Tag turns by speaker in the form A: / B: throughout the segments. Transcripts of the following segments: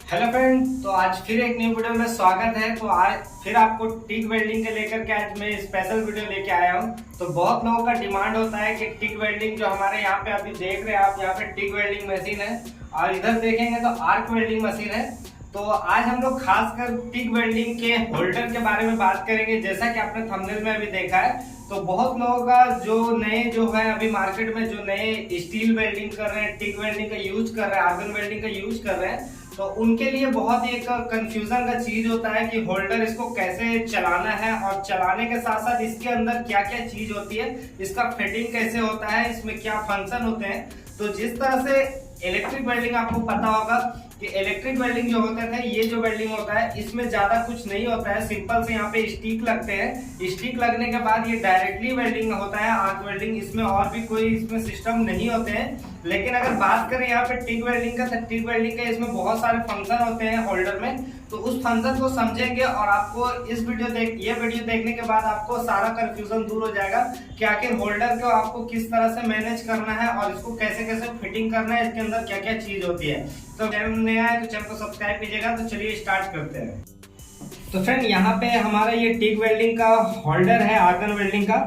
A: Hello friend, तो आज फिर एक न्यू वीडियो में स्वागत है। तो आज फिर आपको टिक वेल्डिंग के लेकर के आज मैं स्पेशल वीडियो लेके आया हूँ। तो बहुत लोगों का डिमांड होता है कि टिक वेल्डिंग जो हमारे यहाँ पे अभी देख रहे हैं आप, यहाँ पे टिक वेल्डिंग मशीन है और इधर देखेंगे तो आर्क वेल्डिंग मशीन है। तो आज हम लोग खासकर टिक वेल्डिंग के होल्डर के बारे में बात करेंगे। जैसा कि आपने थंबनेल में अभी देखा है, तो बहुत लोगों का जो नए जो है अभी मार्केट में जो नए स्टील वेल्डिंग कर रहे हैं, टिक वेल्डिंग का यूज कर रहे हैं, आर्गन वेल्डिंग का यूज कर रहे हैं, तो उनके लिए बहुत ही एक कंफ्यूजन का चीज होता है कि होल्डर इसको कैसे चलाना है और चलाने के साथ साथ इसके अंदर क्या क्या चीज होती है, इसका फिटिंग कैसे होता है, इसमें क्या फंक्शन होते हैं। तो जिस तरह से इलेक्ट्रिक वेल्डिंग आपको पता होगा कि इलेक्ट्रिक वेल्डिंग जो होते थे, ये जो वेल्डिंग होता है इसमें ज्यादा कुछ नहीं होता है, सिंपल से यहाँ पे स्टिक लगते हैं। स्टिक लगने के बाद ये डायरेक्टली वेल्डिंग होता है, आर्क वेल्डिंग। इसमें और भी कोई इसमें सिस्टम नहीं होते हैं। लेकिन अगर बात करें यहाँ पे टिक वेल्डिंग का, तो टिक वेल्डिंग का इसमें बहुत सारे फंक्शन होते हैं होल्डर में। तो उस फंक्शन को समझेंगे और आपको इस ये वीडियो देखने के बाद आपको सारा कंफ्यूजन दूर हो जाएगा कि आखिर होल्डर को आपको किस तरह से मैनेज करना है और इसको कैसे कैसे फिटिंग करना है, इसके अंदर क्या क्या चीज होती है। तो चैनल नया है तो चैनल को सब्सक्राइब कीजिएगा। तो चलिए स्टार्ट करते हैं। तो फ्रेंड, यहाँ पे हमारा ये टिक वेल्डिंग का होल्डर है, आर्गन वेल्डिंग का।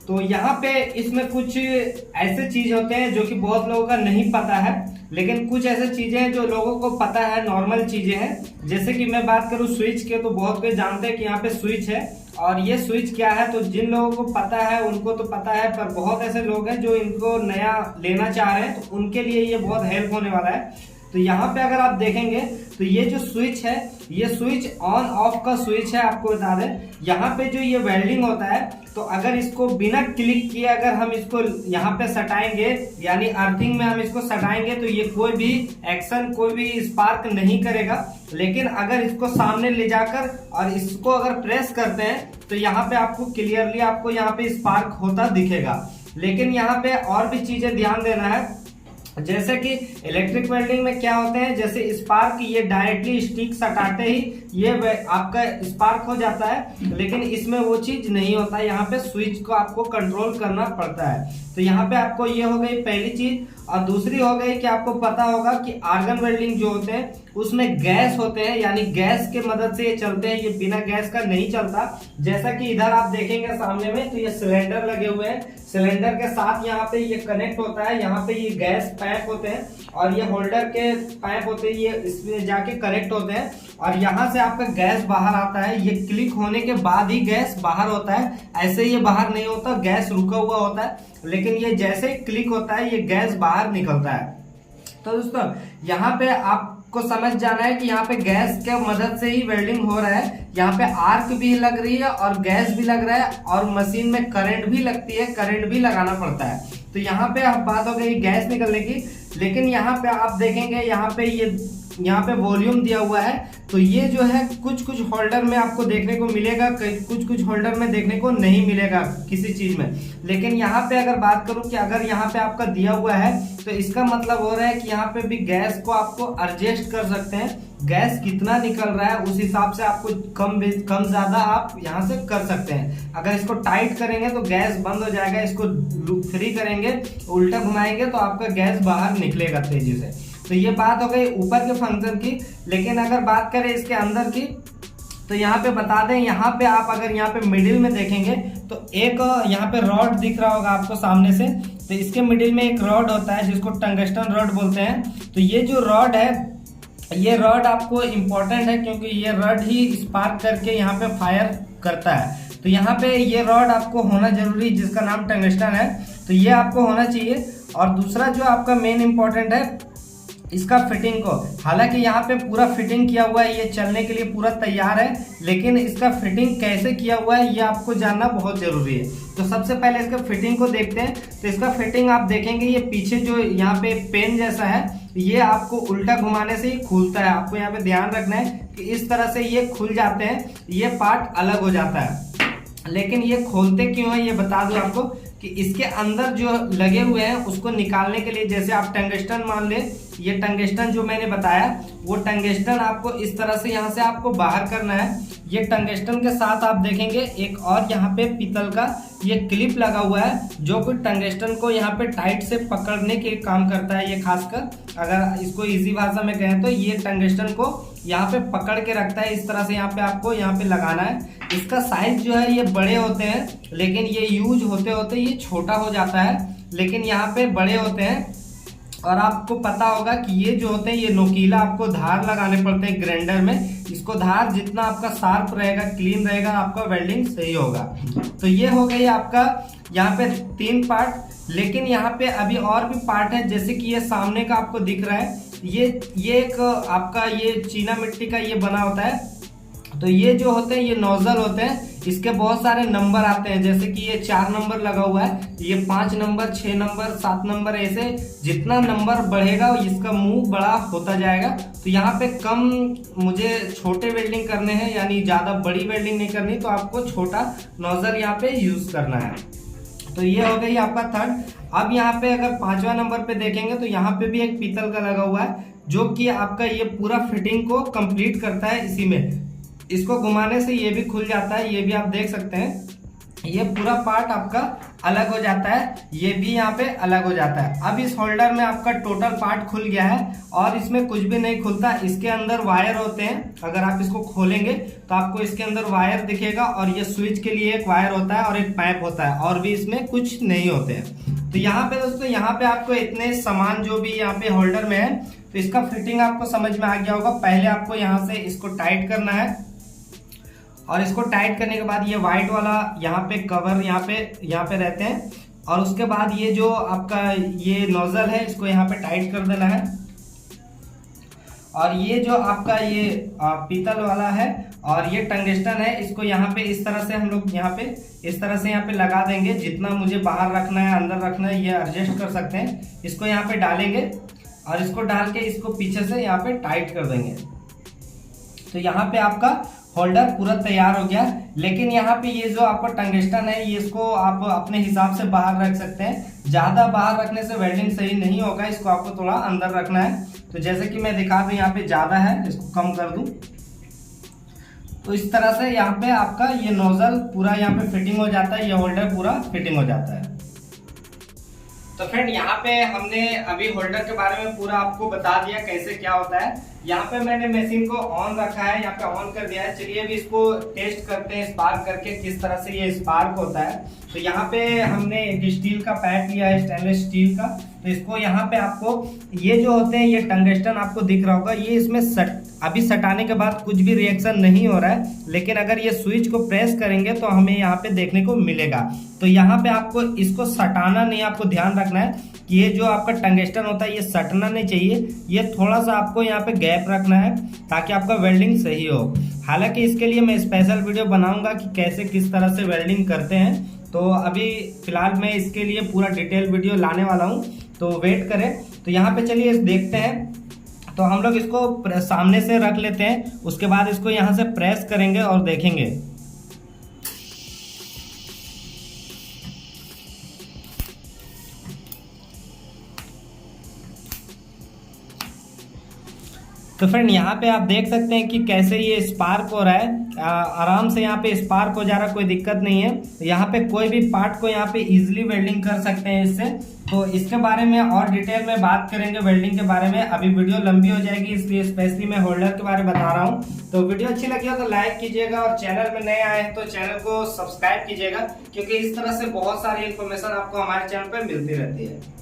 A: तो यहाँ पे इसमें कुछ ऐसे चीज होते हैं जो कि बहुत लोगों का नहीं पता है, लेकिन कुछ ऐसे चीजें हैं जो लोगों को पता है, नॉर्मल चीजें हैं। जैसे कि मैं बात करूँ स्विच के, तो बहुत कोई जानते हैं कि यहाँ पे स्विच है और ये स्विच क्या है। तो जिन लोगों को पता है उनको तो पता है, पर बहुत ऐसे लोग हैं जो इनको नया लेना चाह रहे हैं, तो उनके लिए ये बहुत हेल्प होने वाला है। तो यहाँ पे अगर आप देखेंगे तो ये जो स्विच है, ये स्विच ऑन ऑफ का स्विच है। आपको बता दें, यहाँ पे जो ये वेल्डिंग होता है, तो अगर इसको बिना क्लिक किए अगर हम इसको यहाँ पे सटाएंगे, यानी अर्थिंग में हम इसको सटाएंगे, तो ये कोई भी एक्शन, कोई भी स्पार्क नहीं करेगा। लेकिन अगर इसको सामने ले जाकर और इसको अगर प्रेस करते हैं, तो यहाँ पे आपको क्लियरली आपको यहाँ पे स्पार्क होता दिखेगा। लेकिन यहाँ पे और भी चीजें ध्यान देना है। जैसे कि इलेक्ट्रिक वेल्डिंग में क्या होते हैं, जैसे स्पार्क, ये डायरेक्टली स्टिक सटाते ही ये आपका स्पार्क हो जाता है, लेकिन इसमें वो चीज नहीं होता है। यहाँ पे स्विच को आपको कंट्रोल करना पड़ता है। तो यहाँ पे आपको ये हो गई पहली चीज। और दूसरी हो गई कि आपको पता होगा कि आर्गन वेल्डिंग जो होते हैं उसमें गैस होते हैं, यानी गैस के मदद से ये चलते हैं, ये बिना गैस का नहीं चलता। जैसा कि इधर आप देखेंगे सामने में, तो ये सिलेंडर लगे हुए हैं, सिलेंडर के साथ यहाँ पे ये कनेक्ट होता है, यहाँ पे ये गैस पाइप होते हैं और ये होल्डर के पाइप होते हैं, ये इसमें जाके कनेक्ट होते हैं और यहाँ से आपका गैस बाहर आता है। ये क्लिक होने के बाद ही गैस बाहर होता है, ऐसे ये बाहर नहीं होता, गैस रुका हुआ होता है। लेकिन ये जैसे ही क्लिक होता है, ये गैस बाहर निकलता है। तो दोस्तों, यहाँ पे आपको समझ जाना है कि यहाँ पे गैस के मदद से ही वेल्डिंग हो रहा है। यहाँ पे आर्क भी लग रही है और गैस भी लग रहा है और मशीन में करंट भी लगती है, करंट भी लगाना पड़ता है। तो यहाँ पे अब बात हो गई गैस निकलने की। लेकिन यहाँ पे आप देखेंगे, यहाँ पे वॉल्यूम दिया हुआ है। तो ये जो है कुछ कुछ होल्डर में आपको देखने को मिलेगा, कुछ कुछ होल्डर में देखने को नहीं मिलेगा किसी चीज में। लेकिन यहाँ पे अगर बात करूं कि अगर यहाँ पे आपका दिया हुआ है, तो इसका मतलब हो रहा है कि यहाँ पे भी गैस को आपको एडजस्ट कर सकते हैं। गैस कितना निकल रहा है उस हिसाब से आपको कम ज्यादा आप यहाँ से कर सकते हैं। अगर इसको टाइट करेंगे तो गैस बंद हो जाएगा, इसको फ्री करेंगे, उल्टा घुमाएंगे तो आपका गैस बाहर निकलेगा तेजी से। तो ये बात हो गई ऊपर के फंक्शन की। लेकिन अगर बात करें इसके अंदर की, तो यहाँ पे बता दें, यहाँ पे आप अगर यहाँ पे मिडिल में देखेंगे तो एक यहाँ पे रॉड दिख रहा होगा आपको सामने से। तो इसके मिडिल में एक रॉड होता है जिसको टंगस्टन रॉड बोलते हैं। तो ये जो रॉड है, ये रॉड आपको इम्पोर्टेंट है क्योंकि ये रॉड ही स्पार्क करके यहाँ पे फायर करता है। तो यहाँ पे ये रॉड आपको होना जरूरी, जिसका नाम टंगस्टन है, तो ये आपको होना चाहिए। और दूसरा जो आपका मेन इम्पोर्टेंट है, इसका फिटिंग को, हालांकि यहाँ पे पूरा फिटिंग किया हुआ है, ये चलने के लिए पूरा तैयार है, लेकिन इसका फिटिंग कैसे किया हुआ है ये आपको जानना बहुत जरूरी है। तो सबसे पहले इसका फिटिंग को देखते हैं। तो इसका फिटिंग आप देखेंगे, ये पीछे जो यहाँ पे पेन जैसा है, ये आपको उल्टा घुमाने से ही खुलता है। आपको यहाँ पे ध्यान रखना है कि इस तरह से ये खुल जाते हैं, ये पार्ट अलग हो जाता है। लेकिन ये खोलते क्यों है ये बता दूं आपको कि इसके अंदर जो लगे हुए हैं उसको निकालने के लिए, जैसे आप टंगस्टन मान ले, ये टंगस्टन जो मैंने बताया, वो टंगस्टन आपको इस तरह से यहाँ से आपको बाहर करना है। ये टंगस्टन के साथ आप देखेंगे एक और यहाँ पे पीतल का ये क्लिप लगा हुआ है, जो कि टंगस्टन को यहाँ पे टाइट से पकड़ने के काम करता है। ये खासकर अगर इसको इजी भाषा में कहें तो ये टंगस्टन को यहाँ पे पकड़ के रखता है। इस तरह से यहाँ पे आपको यहाँ पे लगाना है। इसका साइज जो है ये बड़े होते हैं, लेकिन ये यूज होते होते ये छोटा हो जाता है, लेकिन यहाँ पे बड़े होते हैं। और आपको पता होगा कि ये जो होते हैं ये नोकीला आपको धार लगाने पड़ते हैं ग्राइंडर में। इसको धार जितना आपका शार्प रहेगा, क्लीन रहेगा, आपका वेल्डिंग सही होगा। तो ये हो गई आपका यहाँ पे 3 पार्ट। लेकिन यहाँ पे अभी और भी पार्ट है, जैसे कि ये सामने का आपको दिख रहा है, ये एक आपका ये चीना मिट्टी का ये बना होता है। तो ये जो होते हैं ये नोजल होते हैं, इसके बहुत सारे नंबर आते हैं, जैसे कि ये 4 नंबर लगा हुआ है, ये 5 नंबर, 6 नंबर, 7 नंबर, ऐसे जितना नंबर बढ़ेगा इसका मुंह बड़ा होता जाएगा। तो यहाँ पे कम मुझे छोटे वेल्डिंग करने हैं, यानी ज्यादा बड़ी वेल्डिंग नहीं करनी, तो आपको छोटा नोजल यहाँ पे यूज करना है। तो ये हो गई आपका 3rd। अब यहाँ पे अगर 5वां नंबर पे देखेंगे तो यहाँ पे भी एक पीतल का लगा हुआ है, जो कि आपका ये पूरा फिटिंग को कंप्लीट करता है। इसी में इसको घुमाने से ये भी खुल जाता है, ये भी आप देख सकते हैं। ये पूरा पार्ट आपका अलग हो जाता है, ये भी यहाँ पे अलग हो जाता है। अब इस होल्डर में आपका टोटल पार्ट खुल गया है और इसमें कुछ भी नहीं खुलता। इसके अंदर वायर होते हैं, अगर आप इसको खोलेंगे तो आपको इसके अंदर वायर दिखेगा, और ये स्विच के लिए एक वायर होता है और एक पाइप होता है, और भी इसमें कुछ नहीं होते हैं। तो यहाँ पे दोस्तों, यहाँ पे आपको इतने सामान जो भी यहाँ पे होल्डर में है, तो इसका फिटिंग आपको समझ में आ गया होगा। पहले आपको यहाँ से इसको टाइट करना है, और इसको टाइट करने के बाद ये व्हाइट वाला यहाँ पे कवर यहाँ पे रहते हैं, और उसके बाद ये जो आपका ये नोजल है इसको यहाँ पे टाइट कर देना है। और ये जो आपका ये पीतल वाला है और ये टंगस्टन है, इसको यहाँ पे इस तरह से हम लोग यहाँ पे इस तरह से यहाँ पे लगा देंगे। जितना मुझे बाहर रखना है अंदर रखना है ये एडजस्ट कर सकते हैं। इसको यहाँ पे डालेंगे और इसको डाल के इसको पीछे से यहाँ पे टाइट कर देंगे। तो यहाँ पे आपका होल्डर पूरा तैयार हो गया। लेकिन यहाँ पे ये जो आपका टंगस्टन है, ये इसको आप अपने हिसाब से बाहर रख सकते हैं। ज्यादा बाहर रखने से वेल्डिंग सही नहीं होगा, इसको आपको थोड़ा अंदर रखना है। तो जैसे कि मैं दिखा दूं, यहाँ पे ज्यादा है, इसको कम कर दूं। तो इस तरह से यहाँ पे आपका ये नोजल पूरा यहाँ पे फिटिंग हो जाता है, ये होल्डर पूरा फिटिंग हो जाता है। तो फ्रेंड, यहाँ पे हमने अभी होल्डर के बारे में पूरा आपको बता दिया कैसे क्या होता है। यहाँ पे मैंने मशीन को ऑन रखा है, यहाँ पे ऑन कर दिया है। चलिए अभी इसको टेस्ट करते हैं स्पार्क करके, किस तरह से ये स्पार्क होता है। तो यहाँ पे हमने एक स्टील का पैड लिया है, स्टेनलेस स्टील का। तो इसको यहाँ पे आपको ये जो होते हैं ये टंगस्टन आपको दिख रहा होगा, ये इसमें अभी सटाने के बाद कुछ भी रिएक्शन नहीं हो रहा है, लेकिन अगर ये स्विच को प्रेस करेंगे तो हमें यहाँ पे देखने को मिलेगा। तो यहाँ पे आपको इसको सटाना नहीं, आपको ध्यान रखना है कि ये जो आपका टंगस्टन होता है ये सटना नहीं चाहिए, ये थोड़ा सा आपको यहाँ पे गैप रखना है ताकि आपका वेल्डिंग सही हो। हालांकि इसके लिए मैं स्पेशल वीडियो बनाऊंगा कि कैसे किस तरह से वेल्डिंग करते हैं। तो अभी फिलहाल मैं इसके लिए पूरा डिटेल वीडियो लाने वाला हूँ, तो वेट करें। तो यहाँ पे चलिए देखते हैं। तो हम लोग इसको सामने से रख लेते हैं, उसके बाद इसको यहाँ से प्रेस करेंगे और देखेंगे। तो फ्रेंड, यहाँ पे आप देख सकते हैं कि कैसे ये स्पार्क हो रहा है। आराम से यहाँ पे स्पार्क हो जा रहा है, कोई दिक्कत नहीं है। यहाँ पे कोई भी पार्ट को यहाँ पे इजीली वेल्डिंग कर सकते हैं इससे। तो इसके बारे में और डिटेल में बात करेंगे वेल्डिंग के बारे में। अभी वीडियो लंबी हो जाएगी, इसलिए स्पेशली मैं होल्डर के बारे में बता रहा हूँ। तो वीडियो अच्छी लगी हो तो लाइक कीजिएगा, और चैनल में नए आए हैं तो चैनल को सब्सक्राइब कीजिएगा, क्योंकि इस तरह से बहुत सारी इन्फॉर्मेशन आपको हमारे चैनल पर मिलती रहती है।